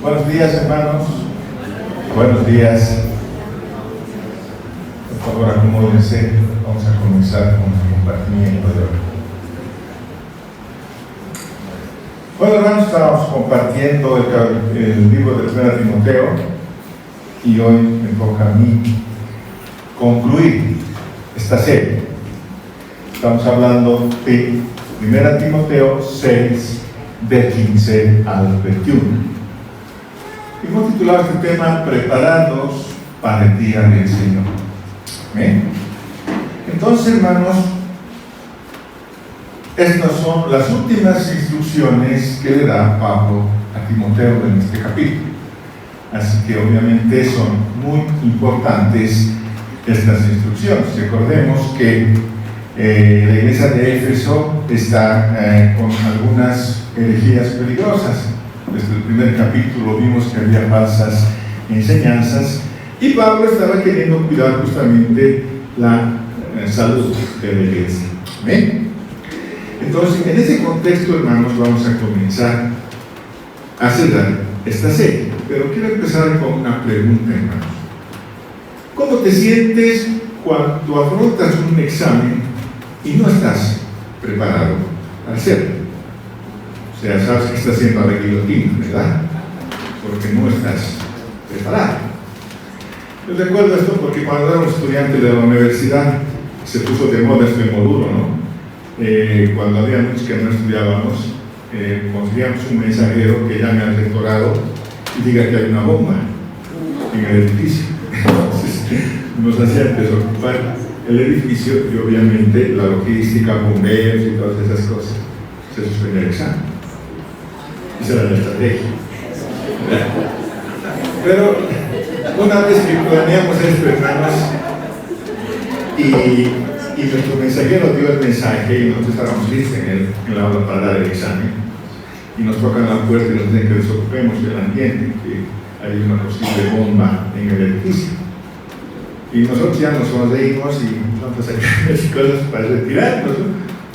Buenos días, hermanos. Buenos días. Por favor, acomódense. Vamos a comenzar con el compartimiento de hoy. Bueno, hermanos, estamos compartiendo el libro de 2 Timoteo y hoy me toca a mí concluir esta serie. Estamos hablando de 1 Timoteo 6, del 15 al 21. Hemos titulado este tema Preparados para el día del Señor. ¿Bien? Entonces, hermanos, estas son las últimas instrucciones que le da Pablo a Timoteo en este capítulo. Así que obviamente son muy importantes estas instrucciones. Recordemos que la iglesia de Éfeso está con algunas herejías peligrosas. Desde el primer capítulo vimos que había falsas enseñanzas y Pablo estaba queriendo cuidar justamente la salud de la iglesia. ¿Ven? Entonces, en ese contexto, hermanos, vamos a comenzar a cerrar esta serie. Pero quiero empezar con una pregunta, hermanos. ¿Cómo te sientes cuando afrontas un examen y no estás preparado para hacerlo? O sea, sabes que estás haciendo a la guillotina, ¿verdad? Porque no estás preparado. Yo recuerdo esto porque cuando era un estudiante de la universidad se puso de moda este módulo, ¿no? Cuando había muchos que no estudiábamos, conseguíamos un mensajero que llame al rectorado y diga que hay una bomba en el edificio. Entonces nos hacían desocupar el edificio y obviamente la logística, bomberos y todas esas cosas. Se suspendía el examen. Esa era la estrategia. Pero una vez que planeamos esto, hermanos, y nuestro mensajero dio el mensaje y nosotros estábamos listos en la aula para dar el examen, y nos tocan la puerta y nos dicen que desocupemos el ambiente, que hay una posible bomba en el edificio. Y nosotros ya nos sonreímos y vamos a sacar las cosas para retirarnos, ¿no?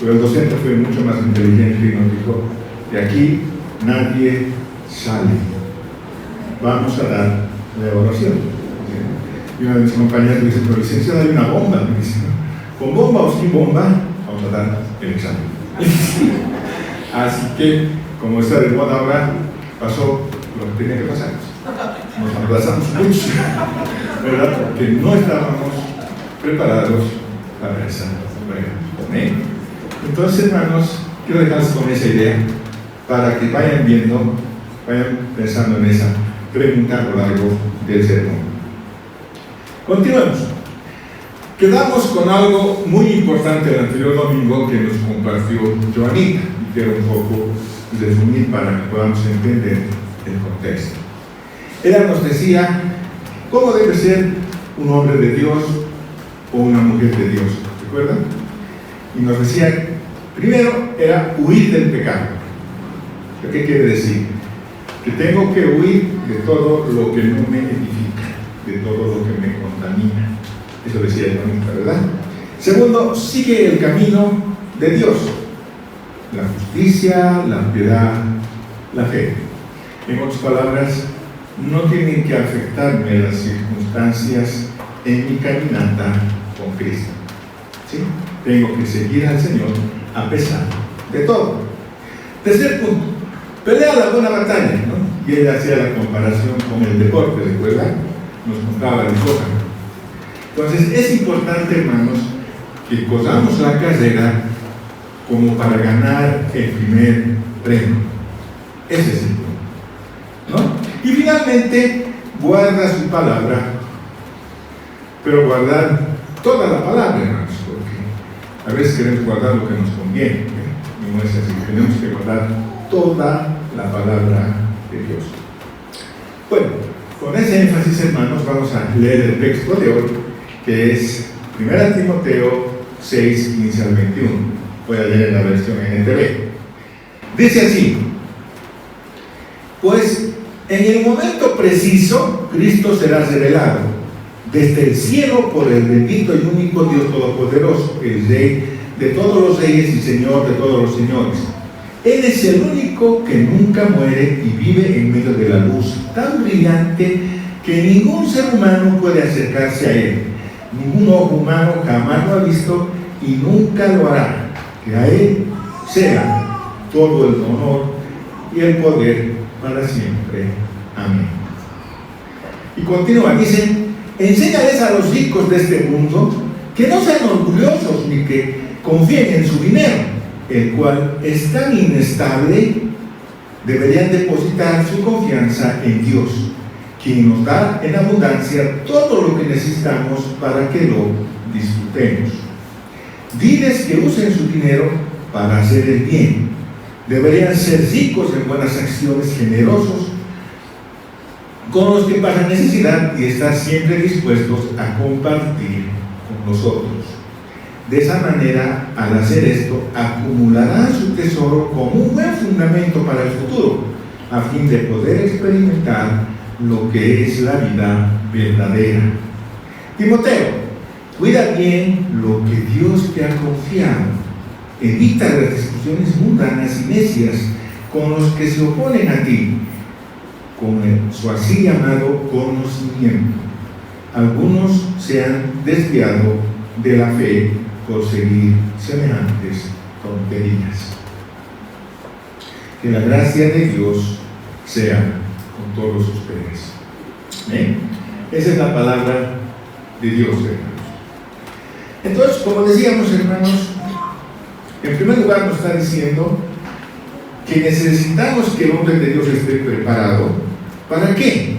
Pero el docente fue mucho más inteligente y nos dijo: de aquí nadie sale, vamos a dar la evaluación. Y una de mis compañeras me dice: pero licenciado, hay una bomba. Me dice: con bomba o sin bomba, vamos a dar el examen. Así que, como está de moda ahora, pasó lo que tenía que pasar. Nos aplazamos mucho, ¿verdad? Porque no estábamos preparados para esa prueba. Entonces, hermanos, quiero dejarles con esa idea para que vayan viendo, vayan pensando en esa pregunta a lo largo del sermón. Continuemos. Quedamos con algo muy importante el anterior domingo que nos compartió Joanita, y quiero un poco resumir para que podamos entender el contexto. Ella nos decía cómo debe ser un hombre de Dios o una mujer de Dios, ¿recuerdan? Y nos decía, primero era huir del pecado. ¿Qué quiere decir? Que tengo que huir de todo lo que no me edifica, de todo lo que me contamina. Eso decía Joanita, ¿verdad? Segundo, sigue el camino de Dios, la justicia, la piedad, la fe. En otras palabras, no tienen que afectarme las circunstancias en mi caminata con Cristo. ¿Sí? Tengo que seguir al Señor a pesar de todo. Tercer punto, pelea la buena batalla, ¿no? Y ella hacía la comparación con el deporte, ¿recuerdan? Nos contaba el soccer. Entonces es importante, hermanos, que corramos la carrera como para ganar el primer premio. Ese es el punto, ¿no? Y finalmente, guarda su palabra, pero guardar toda la palabra, hermanos, porque a veces queremos guardar lo que nos conviene, y no es así. Tenemos que guardar toda la palabra de Dios. Bueno, con ese énfasis, hermanos, vamos a leer el texto de hoy, que es 1 Timoteo 6, 15 al 21. Voy a leer la versión NTV. Dice así: pues en el momento preciso, Cristo será revelado desde el cielo por el bendito y único Dios Todopoderoso, el Rey de todos los reyes y Señor de todos los señores, Él es el único que nunca muere y vive en medio de la luz tan brillante que ningún ser humano puede acercarse a Él. Ningún ojo humano jamás lo ha visto y nunca lo hará. Que a Él sea todo el honor y el poder para siempre. Amén. Y continúa, dice: enséñales a los ricos de este mundo que no sean orgullosos ni que confíen en su dinero, el cual es tan inestable. Deberían depositar su confianza en Dios, quien nos da en abundancia todo lo que necesitamos para que lo disfrutemos. Diles que usen su dinero para hacer el bien. Deberían ser ricos en buenas acciones, generosos con los que pasan necesidad y estar siempre dispuestos a compartir con nosotros. De esa manera, al hacer esto, acumularán su tesoro como un buen fundamento para el futuro, a fin de poder experimentar lo que es la vida verdadera. Timoteo, cuida bien lo que Dios te ha confiado. Evita las discusiones mundanas y necias con los que se oponen a ti, con su así llamado conocimiento. Algunos se han desviado de la fe por seguir semejantes tonterías. Que la gracia de Dios sea con todos ustedes. ¿Bien? Esa es la palabra de Dios, hermanos. Entonces, como decíamos, hermanos, en primer lugar nos está diciendo que necesitamos que el hombre de Dios esté preparado. ¿Para qué?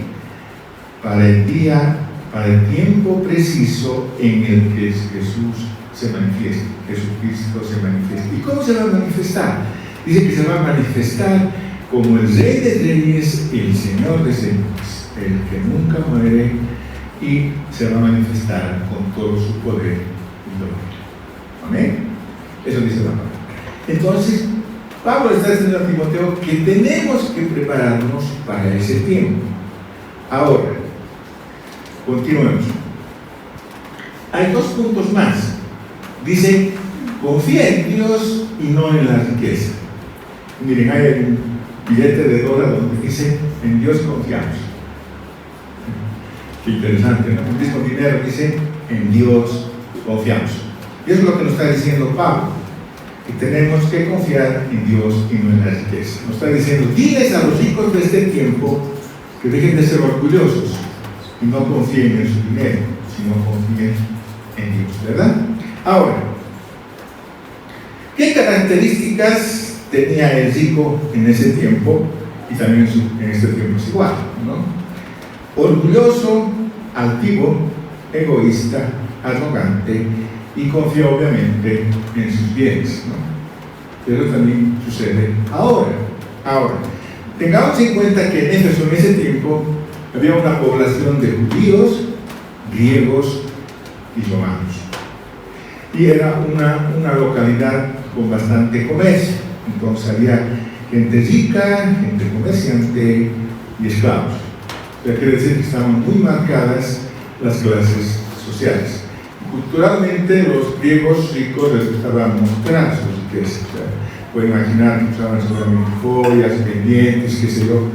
Para el día, para el tiempo preciso en el que Jesús se manifieste, Jesucristo se manifieste. ¿Y cómo se va a manifestar? Dice que se va a manifestar como el Rey de Reyes y el Señor de Señores, el que nunca muere, y se va a manifestar con todo su poder y gloria. Amén. Eso dice la palabra. Entonces, Pablo está diciendo a Timoteo que tenemos que prepararnos para ese tiempo. Ahora, continuemos. Hay dos puntos más. Dice: confía en Dios y no en la riqueza. Miren, hay un billete de dólar donde dice: en Dios confiamos. Qué interesante, ¿no? El mismo dinero dice: en Dios confiamos. Y eso es lo que nos está diciendo Pablo, que tenemos que confiar en Dios y no en la riqueza. Nos está diciendo: diles a los ricos de este tiempo que dejen de ser orgullosos y no confíen en su dinero, sino confíen en Dios, ¿verdad? Ahora, ¿qué características tenía el rico en ese tiempo? Y también en este tiempo es igual, ¿no? Orgulloso, altivo, egoísta, arrogante y confía obviamente en sus bienes, ¿no? Eso también sucede ahora. Tengamos en cuenta que en Éfeso en ese tiempo había una población de judíos, griegos y romanos. Y era una localidad con bastante comercio. Entonces había gente rica, gente comerciante y esclavos. O sea, quiere decir que estaban muy marcadas las clases sociales. Culturalmente, los griegos ricos les gustaba mostrar sus riquezas. O sea, pueden imaginar que usaban seguramente joyas, pendientes, qué sé yo,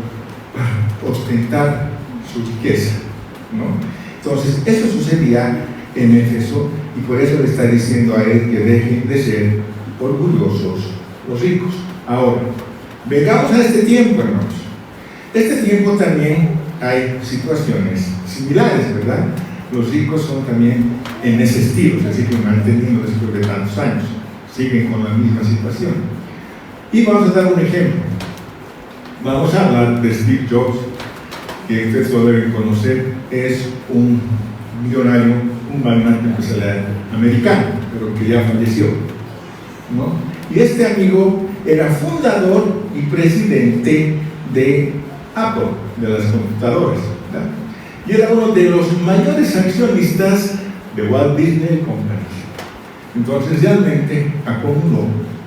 para ostentar su riqueza, ¿no? Entonces, eso sucedía en Éfeso, y por eso le está diciendo a él que dejen de ser orgullosos los ricos. Ahora, vengamos a este tiempo, hermanos. Este tiempo también hay situaciones similares, ¿verdad? Los ricos son también en ese estilo, es decir, que manteniendo después de tantos años, siguen con la misma situación. Y vamos a dar un ejemplo. Vamos a hablar de Steve Jobs, que ustedes lo deben conocer. Es un millonario, un magnate empresarial americano, pero que ya falleció, ¿no? Y este amigo era fundador y presidente de Apple, de las computadoras, ¿verdad? Y era uno de los mayores accionistas de Walt Disney Company. Entonces realmente acumuló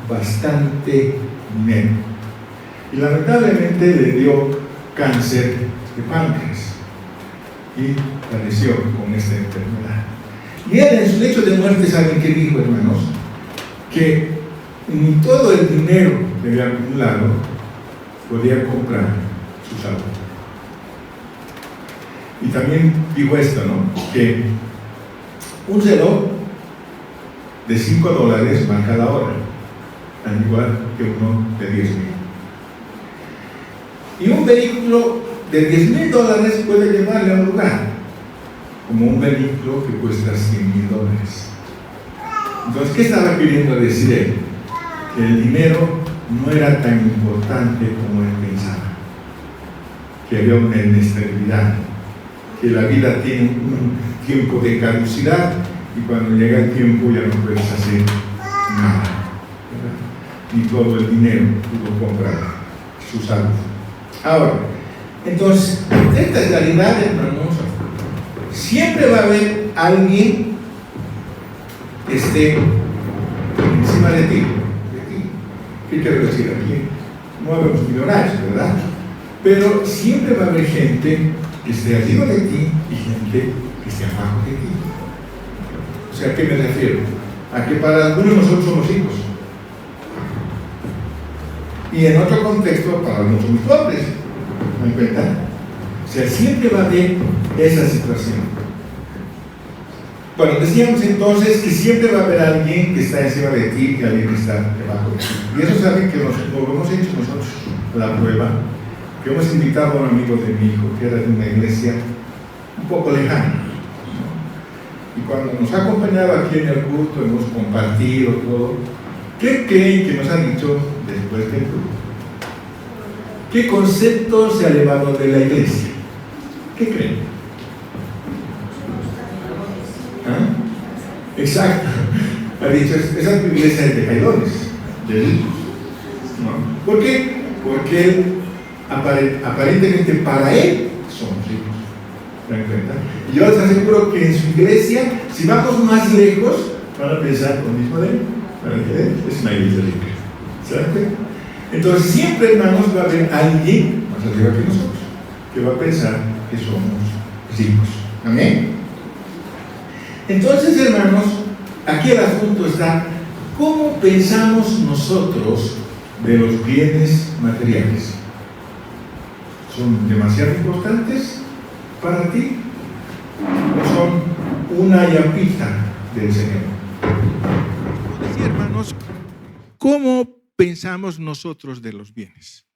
bastante dinero. Y lamentablemente le dio cáncer de páncreas y falleció con esta enfermedad. Y él, en su lecho de muerte, ¿saben qué dijo, hermanos? Que ni todo el dinero que había acumulado podía comprar su salud. Y también digo esto, ¿no? Que un reloj de $5 marca la hora, al igual que uno de 10,000. Y un vehículo de $10,000 puede llevarle a un lugar, como un vehículo que cuesta $100,000. Entonces, ¿qué estaba queriendo decir él? Que el dinero no era tan importante como él pensaba, que había una inestabilidad, que la vida tiene un tiempo de caducidad y cuando llega el tiempo ya no puedes hacer nada, ¿verdad? Ni todo el dinero pudo comprar su salud. Ahora, entonces, esta realidad, hermanos, siempre va a haber alguien que esté encima de ti. ¿Qué quiero decir aquí? No habemos millonarios, ¿verdad? Pero siempre va a haber gente que esté arriba de ti y gente que esté abajo de ti. O sea, ¿a qué me refiero? A que para algunos nosotros somos hijos. Y en otro contexto, para algunos somos pobres. ¿Me dan cuenta? O sea, siempre va a haber esa situación. Bueno, decíamos entonces que siempre va a haber alguien que está encima de ti y alguien que está debajo de ti. Y eso saben que lo hemos hecho nosotros, la prueba, que hemos invitado a un amigo de mi hijo que era de una iglesia un poco lejana, ¿no? Y cuando nos ha acompañado aquí en el culto, hemos compartido todo. ¿Qué creen que nos ha dicho después del culto? ¿Qué concepto se ha elevado de la iglesia? ¿Qué creen? ¿Ah? Exacto. Ha dicho, esa iglesia es de caidones, de ricos, ¿no? ¿Por qué? Porque él, aparentemente para él somos ricos. ¿Se dan cuenta? Y yo les aseguro que en su iglesia, si vamos más lejos, van a pensar lo mismo de él. Es una iglesia rica. ¿Se dan cuenta? Entonces siempre, hermanos, va a haber alguien más arriba que nosotros que va a pensar que somos ricos. ¿Amén? Entonces, hermanos, aquí el asunto está: ¿cómo pensamos nosotros de los bienes materiales? ¿Son demasiado importantes para ti? ¿O son una llampita del Señor? Decía, hermanos, ¿cómo pensamos nosotros de los bienes?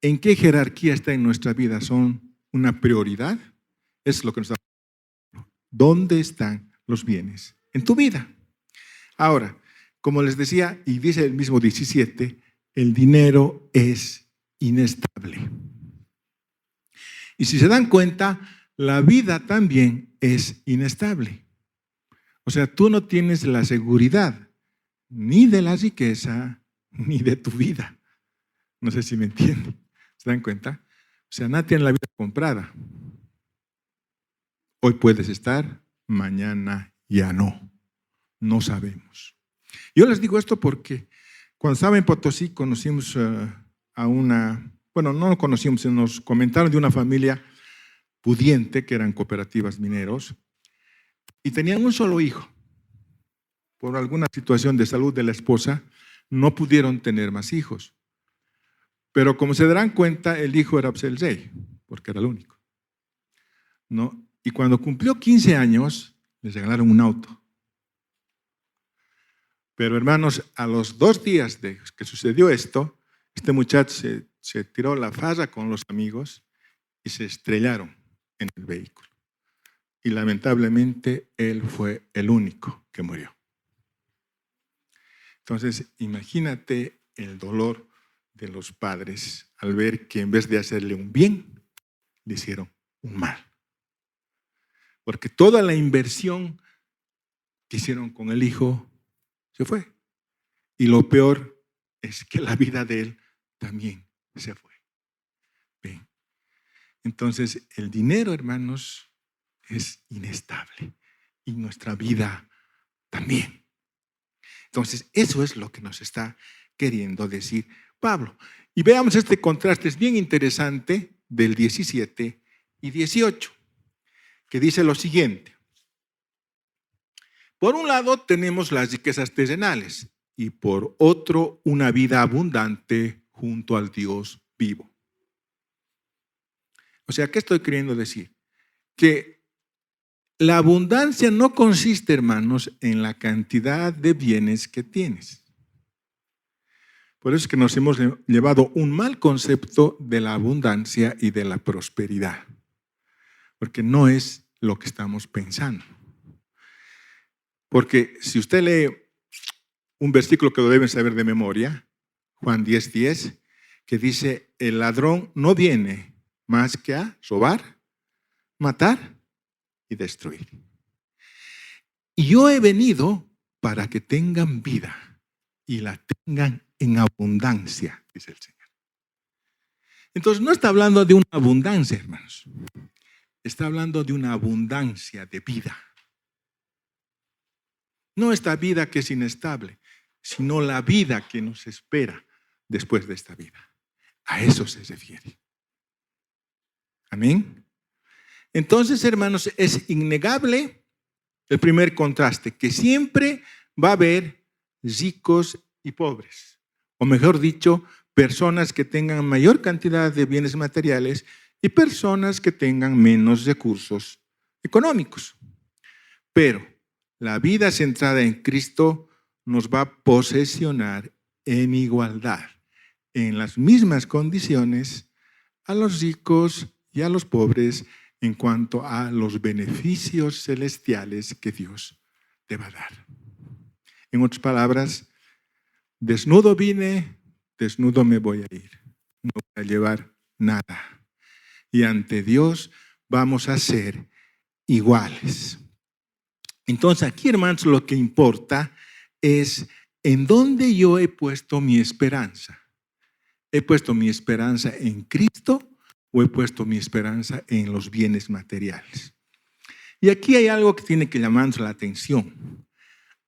¿En qué jerarquía está en nuestra vida? ¿Son una prioridad? Es lo que nos está. ¿Dónde están los bienes en tu vida? Ahora, como les decía, y dice el mismo 17, el dinero es inestable. Y si se dan cuenta, la vida también es inestable. O sea, tú no tienes la seguridad ni de la riqueza, ni de tu vida. No sé si me entienden. ¿Se dan cuenta? O sea, nadie tiene la vida comprada. Hoy puedes estar, mañana ya no. No sabemos. Yo les digo esto porque cuando estaba en Potosí conocimos a una, bueno, no lo conocimos, nos comentaron de una familia pudiente que eran cooperativas mineros y tenían un solo hijo. Por alguna situación de salud de la esposa, no pudieron tener más hijos. Pero como se darán cuenta, el hijo era el rey, porque era el único, ¿no? Y cuando cumplió 15 años, les regalaron un auto. Pero hermanos, a los 2 días de que sucedió esto, este muchacho se tiró la farra con los amigos y se estrellaron en el vehículo. Y lamentablemente él fue el único que murió. Entonces, imagínate el dolor de los padres al ver que en vez de hacerle un bien, le hicieron un mal. Porque toda la inversión que hicieron con el hijo se fue. Y lo peor es que la vida de él también se fue. Bien. Entonces, el dinero, hermanos, es inestable. Y nuestra vida también. Entonces, eso es lo que nos está queriendo decir Pablo. Y veamos este contraste, es bien interesante, del 17 y 18, que dice lo siguiente. Por un lado tenemos las riquezas terrenales y por otro una vida abundante junto al Dios vivo. O sea, ¿qué estoy queriendo decir? Que la abundancia no consiste, hermanos, en la cantidad de bienes que tienes. Por eso es que nos hemos llevado un mal concepto de la abundancia y de la prosperidad, porque no es lo que estamos pensando. Porque si usted lee un versículo que lo deben saber de memoria, Juan 10:10, que dice, el ladrón no viene más que a robar, matar y destruir. Y yo he venido para que tengan vida y la tengan en abundancia, dice el Señor. Entonces no está hablando de una abundancia, hermanos. Está hablando de una abundancia de vida. No esta vida que es inestable, sino la vida que nos espera después de esta vida. A eso se refiere. Amén. Entonces, hermanos, es innegable el primer contraste, que siempre va a haber ricos y pobres. O mejor dicho, personas que tengan mayor cantidad de bienes materiales y personas que tengan menos recursos económicos. Pero la vida centrada en Cristo nos va a posesionar en igualdad, en las mismas condiciones, a los ricos y a los pobres en cuanto a los beneficios celestiales que Dios te va a dar. En otras palabras, desnudo vine, desnudo me voy a ir. No voy a llevar nada. Y ante Dios vamos a ser iguales. Entonces aquí, hermanos, lo que importa es en dónde yo he puesto mi esperanza. ¿He puesto mi esperanza en Cristo o he puesto mi esperanza en los bienes materiales? Y aquí hay algo que tiene que llamarnos la atención,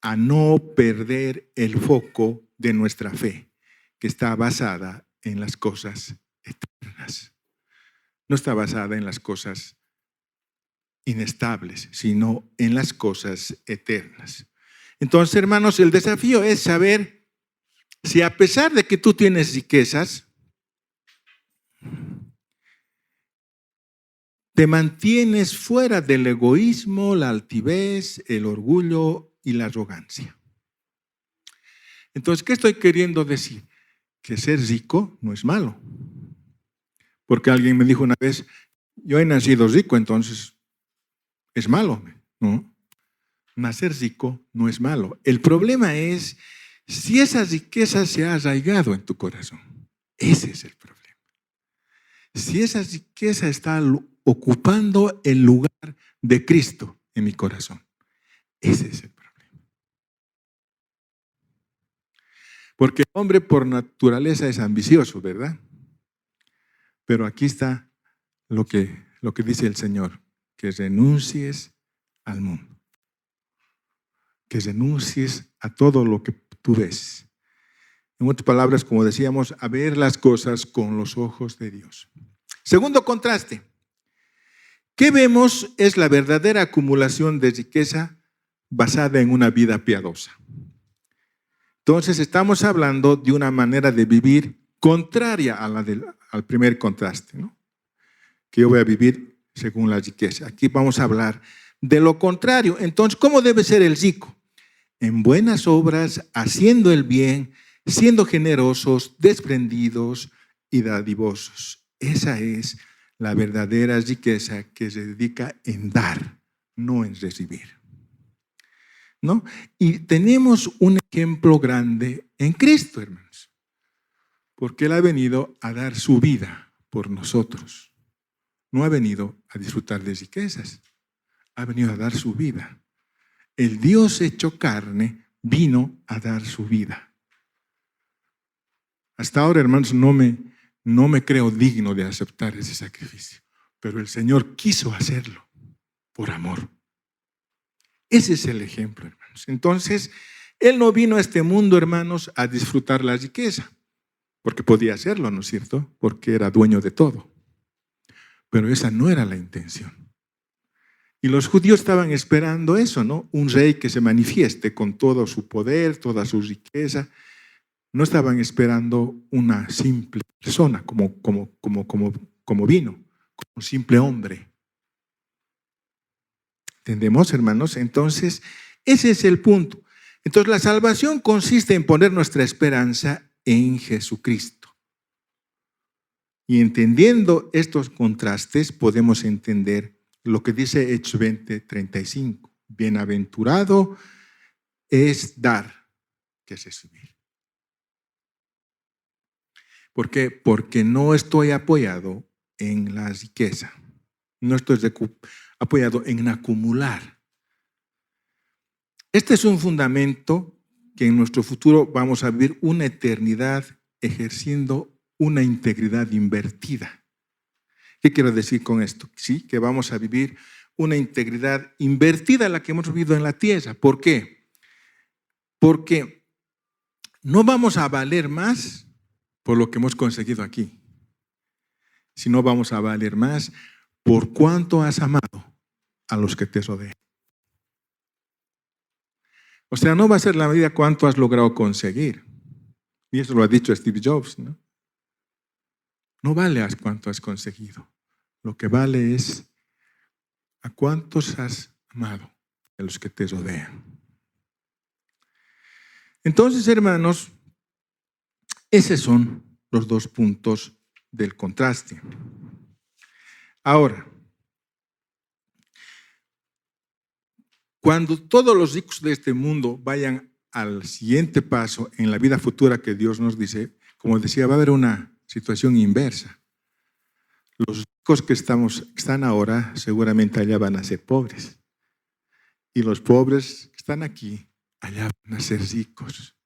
a no perder el foco de nuestra fe, que está basada en las cosas eternas. No está basada en las cosas inestables, sino en las cosas eternas. Entonces, hermanos, el desafío es saber si a pesar de que tú tienes riquezas, te mantienes fuera del egoísmo, la altivez, el orgullo y la arrogancia. Entonces, ¿qué estoy queriendo decir? Que ser rico no es malo. Porque alguien me dijo una vez, yo he nacido rico, entonces es malo. No, nacer rico no es malo. El problema es si esa riqueza se ha arraigado en tu corazón. Ese es el problema. Si esa riqueza está ocupando el lugar de Cristo en mi corazón. Ese es el problema. Porque el hombre por naturaleza es ambicioso, ¿verdad? Pero aquí está lo que dice el Señor, que renuncies al mundo. Que renuncies a todo lo que tú ves. En otras palabras, como decíamos, a ver las cosas con los ojos de Dios. Segundo contraste. ¿Qué vemos? Es la verdadera acumulación de riqueza basada en una vida piadosa. Entonces estamos hablando de una manera de vivir contraria a al primer contraste, ¿no? Que yo voy a vivir según la riqueza. Aquí vamos a hablar de lo contrario. Entonces, ¿cómo debe ser el rico? En buenas obras, haciendo el bien, siendo generosos, desprendidos y dadivosos. Esa es la verdadera riqueza que se dedica en dar, no en recibir. ¿No? Y tenemos un ejemplo grande en Cristo, hermanos, porque Él ha venido a dar su vida por nosotros. No ha venido a disfrutar de riquezas, ha venido a dar su vida. El Dios hecho carne vino a dar su vida. Hasta ahora, hermanos, no me creo digno de aceptar ese sacrificio, pero el Señor quiso hacerlo por amor. Ese es el ejemplo, hermanos. Entonces, Él no vino a este mundo, hermanos, a disfrutar la riqueza, porque podía hacerlo, ¿no es cierto? Porque era dueño de todo. Pero esa no era la intención. Y los judíos estaban esperando eso, ¿no? Un rey que se manifieste con todo su poder, toda su riqueza. No estaban esperando una simple persona como vino, como un simple hombre. ¿Entendemos, hermanos? Entonces, ese es el punto. Entonces, la salvación consiste en poner nuestra esperanza en Jesucristo. Y entendiendo estos contrastes, podemos entender lo que dice Hechos 20:35. Bienaventurado es dar, que es recibir. ¿Por qué? Porque no estoy apoyado en la riqueza. No estoy apoyado en acumular. Este es un fundamento que en nuestro futuro vamos a vivir una eternidad ejerciendo una integridad invertida. ¿Qué quiero decir con esto? Sí, que vamos a vivir una integridad invertida a la que hemos vivido en la tierra. ¿Por qué? Porque no vamos a valer más por lo que hemos conseguido aquí, sino vamos a valer más por cuánto has amado a los que te rodean. O sea, no va a ser la medida cuánto has logrado conseguir. Y eso lo ha dicho Steve Jobs, ¿no? No vale a cuánto has conseguido. Lo que vale es a cuántos has amado a los que te rodean. Entonces, hermanos, esos son los dos puntos del contraste. Ahora, cuando todos los ricos de este mundo vayan al siguiente paso en la vida futura que Dios nos dice, como decía, va a haber una situación inversa. Los ricos que están ahora seguramente allá van a ser pobres. Y los pobres que están aquí, allá van a ser ricos.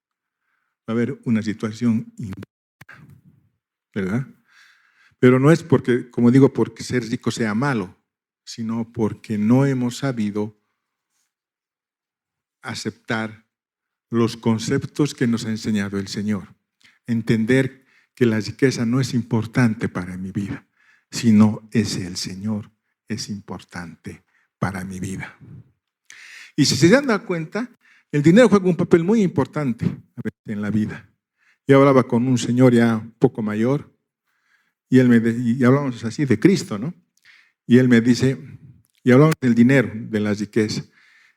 Va a haber una situación inversa, ¿verdad? Pero no es porque, como digo, porque ser rico sea malo, sino porque no hemos sabido aceptar los conceptos que nos ha enseñado el Señor. Entender que la riqueza no es importante para mi vida, sino es el Señor, es importante para mi vida. Y si se dan cuenta, el dinero juega un papel muy importante en la vida. Yo hablaba con un señor ya un poco mayor y hablamos así de Cristo, ¿no? Y él me dice, y hablamos del dinero, de la riqueza.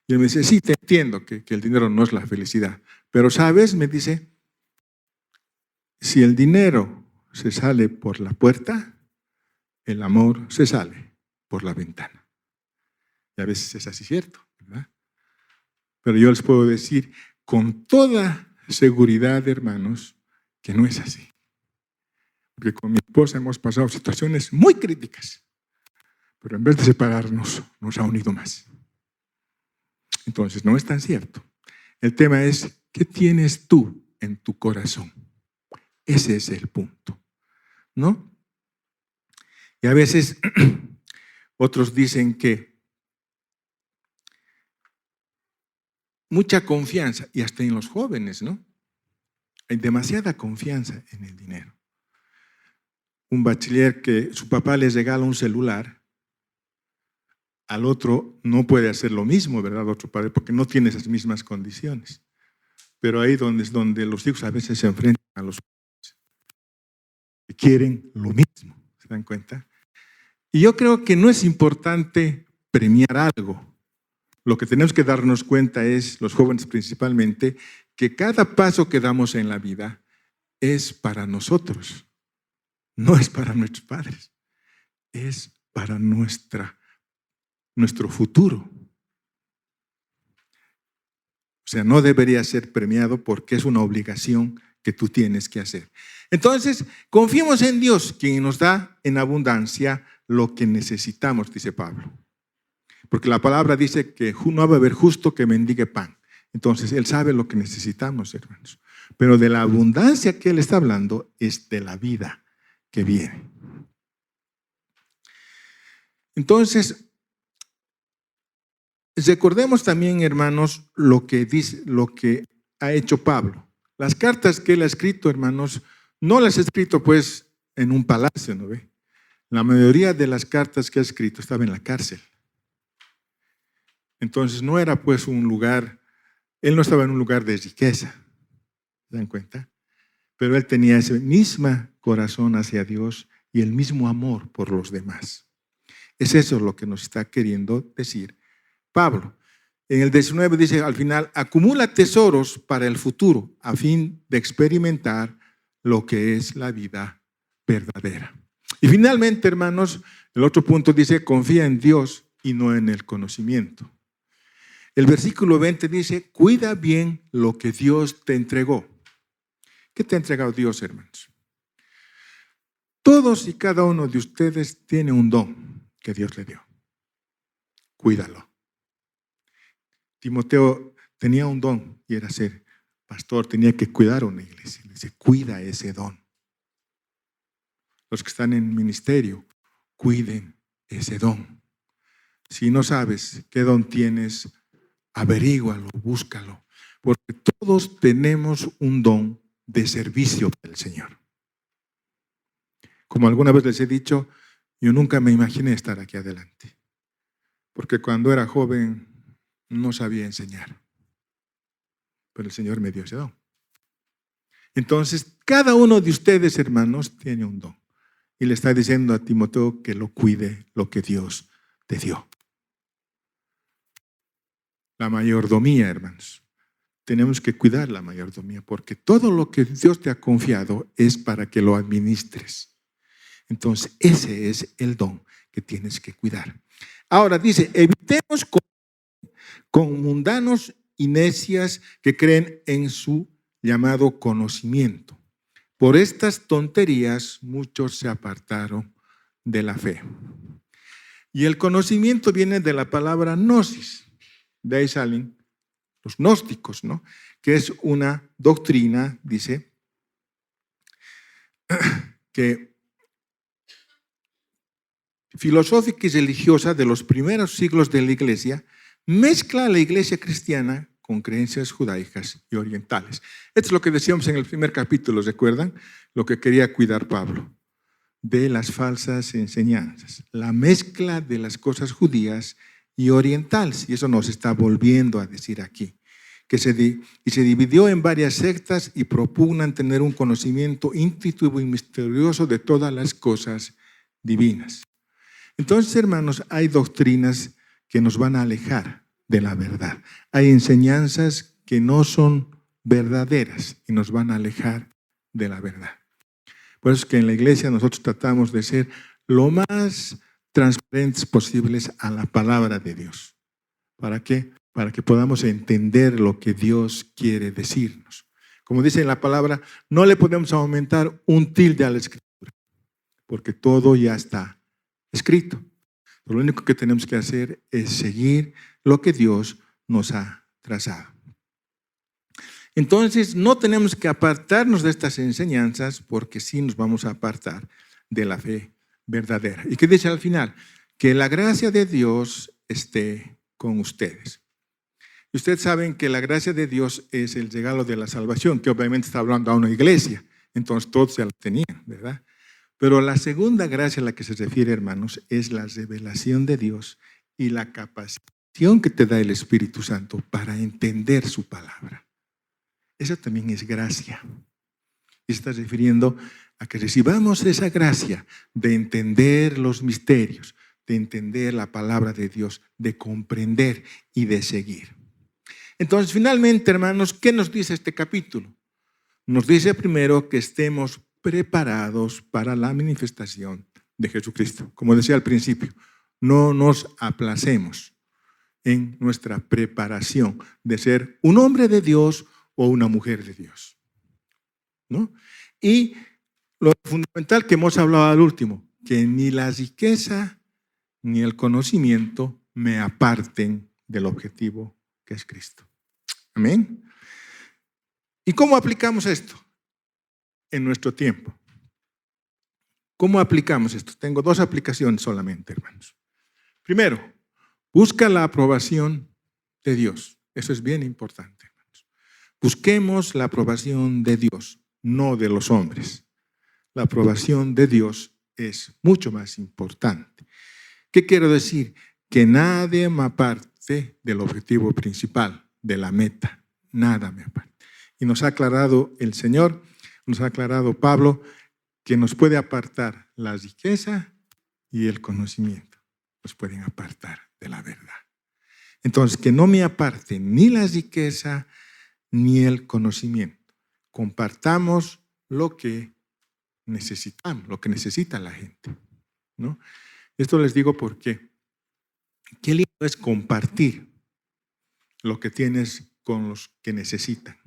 Y él me dice, sí, te entiendo que el dinero no es la felicidad. Pero, ¿sabes? Me dice, si el dinero se sale por la puerta, el amor se sale por la ventana. Y a veces es así cierto, ¿verdad? Pero yo les puedo decir con toda seguridad, hermanos, que no es así. Porque con mi esposa hemos pasado situaciones muy críticas, pero en vez de separarnos, nos ha unido más. Entonces, no es tan cierto. El tema es, ¿qué tienes tú en tu corazón? Ese es el punto, ¿no? Y a veces otros dicen que mucha confianza, y hasta en los jóvenes, ¿no? Hay demasiada confianza en el dinero. Un bachiller que su papá les regala un celular, al otro no puede hacer lo mismo, ¿verdad? Otro padre, porque no tiene esas mismas condiciones. Pero ahí es donde los hijos a veces se enfrentan a los padres que quieren lo mismo, ¿se dan cuenta? Y yo creo que no es importante premiar algo. Lo que tenemos que darnos cuenta es, los jóvenes principalmente, que cada paso que damos en la vida es para nosotros. No es para nuestros padres. Es para nuestro futuro. O sea, no debería ser premiado porque es una obligación que tú tienes que hacer. Entonces, confiemos en Dios, quien nos da en abundancia lo que necesitamos, dice Pablo. Porque la palabra dice que no va a haber justo que mendigue pan. Entonces, Él sabe lo que necesitamos, hermanos. Pero de la abundancia que Él está hablando es de la vida que viene. Entonces, recordemos también, hermanos, lo que ha hecho Pablo. Las cartas que él ha escrito, hermanos, no las ha escrito pues en un palacio, ¿no ve? La mayoría de las cartas que ha escrito estaba en la cárcel. Entonces no era pues un lugar, él no estaba en un lugar de riqueza, ¿se dan cuenta? Pero él tenía ese mismo corazón hacia Dios y el mismo amor por los demás. Es eso lo que nos está queriendo decir Pablo. En el 19 dice al final, acumula tesoros para el futuro a fin de experimentar lo que es la vida verdadera. Y finalmente, hermanos, el otro punto dice, confía en Dios y no en el conocimiento. El versículo 20 dice, cuida bien lo que Dios te entregó. ¿Qué te ha entregado Dios, hermanos? Todos y cada uno de ustedes tiene un don que Dios le dio. Cuídalo. Timoteo tenía un don y era ser pastor, tenía que cuidar una iglesia. Le dice, cuida ese don. Los que están en ministerio, cuiden ese don. Si no sabes qué don tienes, averígualo, búscalo, porque todos tenemos un don de servicio del Señor. Como alguna vez les he dicho, yo nunca me imaginé estar aquí adelante, porque cuando era joven no sabía enseñar, pero el Señor me dio ese don. Entonces, cada uno de ustedes, hermanos, tiene un don. Y le está diciendo a Timoteo que lo cuide, lo que Dios te dio. La mayordomía, hermanos. Tenemos que cuidar la mayordomía, porque todo lo que Dios te ha confiado es para que lo administres. Entonces, ese es el don que tienes que cuidar. Ahora dice, evitemos con mundanos y necias que creen en su llamado conocimiento. Por estas tonterías muchos se apartaron de la fe. Y el conocimiento viene de la palabra gnosis. De ahí salen los gnósticos, ¿no? Que es una doctrina, dice, que filosófica y religiosa de los primeros siglos de la iglesia, mezcla a la iglesia cristiana con creencias judaicas y orientales. Esto es lo que decíamos en el primer capítulo, ¿recuerdan? Lo que quería cuidar Pablo, de las falsas enseñanzas, la mezcla de las cosas judías y orientales, y eso nos está volviendo a decir aquí, que se dividió en varias sectas y propugnan tener un conocimiento intuitivo y misterioso de todas las cosas divinas. Entonces, hermanos, hay doctrinas que nos van a alejar de la verdad. Hay enseñanzas que no son verdaderas y nos van a alejar de la verdad. Por eso es que en la iglesia nosotros tratamos de ser lo más transparentes posibles a la palabra de Dios. ¿Para qué? Para que podamos entender lo que Dios quiere decirnos. Como dice en la palabra, no le podemos aumentar un tilde a la escritura, porque todo ya está escrito. Lo único que tenemos que hacer es seguir lo que Dios nos ha trazado. Entonces, no tenemos que apartarnos de estas enseñanzas porque sí nos vamos a apartar de la fe verdadera. ¿Y qué dice al final? Que la gracia de Dios esté con ustedes. Y ustedes saben que la gracia de Dios es el regalo de la salvación, que obviamente está hablando a una iglesia. Entonces, todos ya la tenían, ¿verdad? Pero la segunda gracia a la que se refiere, hermanos, es la revelación de Dios y la capacitación que te da el Espíritu Santo para entender su palabra. Esa también es gracia. Y se está refiriendo a que recibamos esa gracia de entender los misterios, de entender la palabra de Dios, de comprender y de seguir. Entonces, finalmente, hermanos, ¿qué nos dice este capítulo? Nos dice primero que estemos preparados para la manifestación de Jesucristo. Como decía al principio, no nos aplacemos en nuestra preparación de ser un hombre de Dios o una mujer de Dios, ¿no? Y lo fundamental que hemos hablado al último, que ni la riqueza ni el conocimiento me aparten del objetivo que es Cristo. Amén. ¿Y cómo aplicamos esto en nuestro tiempo? ¿Cómo aplicamos esto? Tengo dos aplicaciones solamente, hermanos. Primero, busca la aprobación de Dios. Eso es bien importante, hermanos. Busquemos la aprobación de Dios, no de los hombres. La aprobación de Dios es mucho más importante. ¿Qué quiero decir? Que nadie me aparte aparte del objetivo principal, de la meta. Nada me aparte. Y nos ha aclarado el Señor, nos ha aclarado Pablo, que nos puede apartar la riqueza y el conocimiento. Nos pueden apartar de la verdad. Entonces, que no me aparte ni la riqueza ni el conocimiento. Compartamos lo que necesitamos, lo que necesita la gente, ¿no? Esto les digo porque qué lindo es compartir lo que tienes con los que necesitan.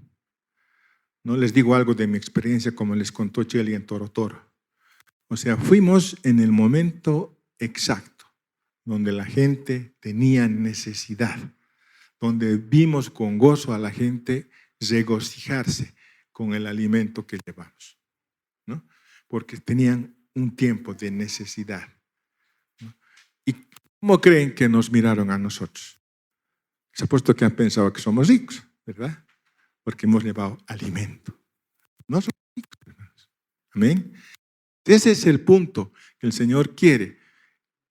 No les digo algo de mi experiencia como les contó Cheli en Toro Toro. O sea, fuimos en el momento exacto donde la gente tenía necesidad, donde vimos con gozo a la gente regocijarse con el alimento que llevamos, ¿no? Porque tenían un tiempo de necesidad, ¿no? ¿Y cómo creen que nos miraron a nosotros? Se ha puesto que han pensado que somos ricos, ¿verdad? Porque hemos llevado alimento. No somos ricos, hermanos. Amén. Ese es el punto que el Señor quiere.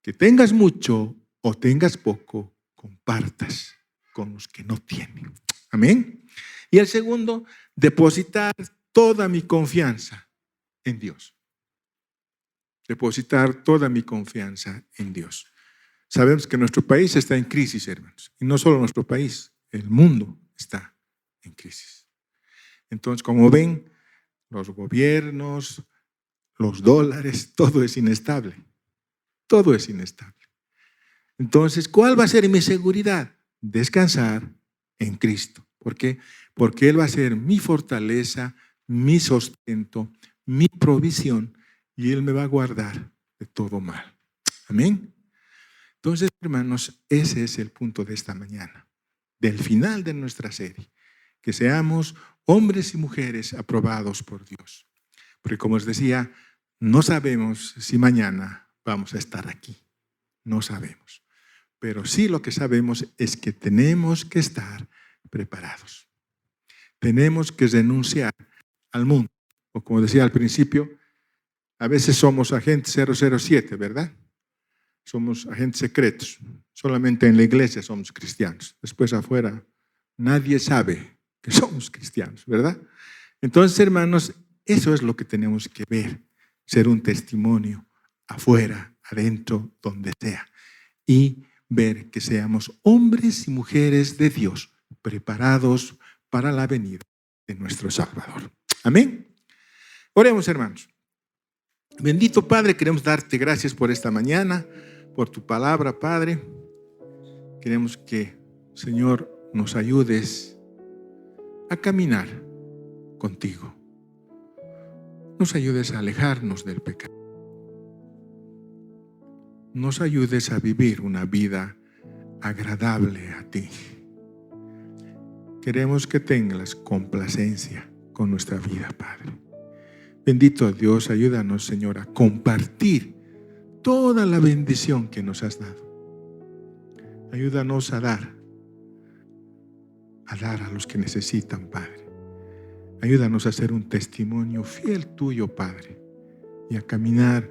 Que tengas mucho o tengas poco, compartas con los que no tienen. Amén. Y el segundo, depositar toda mi confianza en Dios. Depositar toda mi confianza en Dios. Sabemos que nuestro país está en crisis, hermanos. Y no solo nuestro país, el mundo está en crisis. Entonces, como ven, los gobiernos, los dólares, todo es inestable. Todo es inestable. Entonces, ¿cuál va a ser mi seguridad? Descansar en Cristo. ¿Por qué? Porque Él va a ser mi fortaleza, mi sustento, mi provisión y Él me va a guardar de todo mal. Amén. Entonces, hermanos, ese es el punto de esta mañana, del final de nuestra serie. Que seamos hombres y mujeres aprobados por Dios. Porque como os decía, no sabemos si mañana vamos a estar aquí. No sabemos. Pero sí lo que sabemos es que tenemos que estar preparados. Tenemos que renunciar al mundo. O como decía al principio, a veces somos agentes 007, ¿verdad? Somos agentes secretos. Solamente en la iglesia somos cristianos. Después afuera nadie sabe que somos cristianos, ¿verdad? Entonces, hermanos, eso es lo que tenemos que ver. Ser un testimonio afuera, adentro, donde sea. Y ver que seamos hombres y mujeres de Dios preparados para la venida de nuestro Salvador. Amén. Oremos, hermanos. Bendito Padre, queremos darte gracias por esta mañana, por tu palabra, Padre. Queremos que, Señor, nos ayudes a caminar contigo. Nos ayudes a alejarnos del pecado. Nos ayudes a vivir una vida agradable a ti. Queremos que tengas complacencia con nuestra vida, Padre. Bendito Dios, ayúdanos, Señor, a compartir toda la bendición que nos has dado. Ayúdanos a dar a los que necesitan, Padre. Ayúdanos a ser un testimonio fiel tuyo, Padre, y a caminar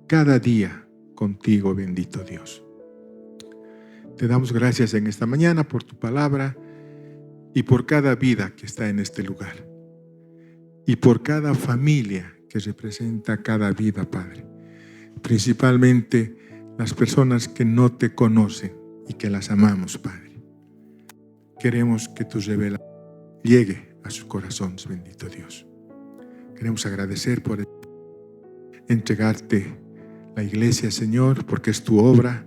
cada día contigo, bendito Dios. Te damos gracias en esta mañana por tu palabra y por cada vida que está en este lugar y por cada familia que representa cada vida, Padre. Principalmente las personas que no te conocen y que las amamos, Padre. Queremos que tu revelación llegue a sus corazones, bendito Dios. Queremos agradecer por entregarte la iglesia, Señor, porque es tu obra,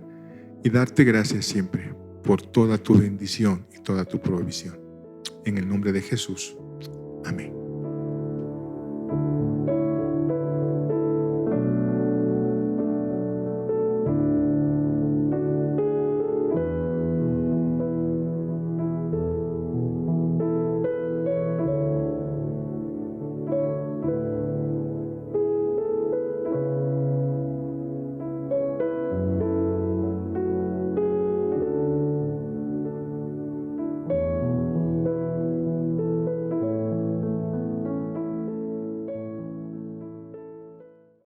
y darte gracias siempre por toda tu bendición y toda tu provisión. En el nombre de Jesús.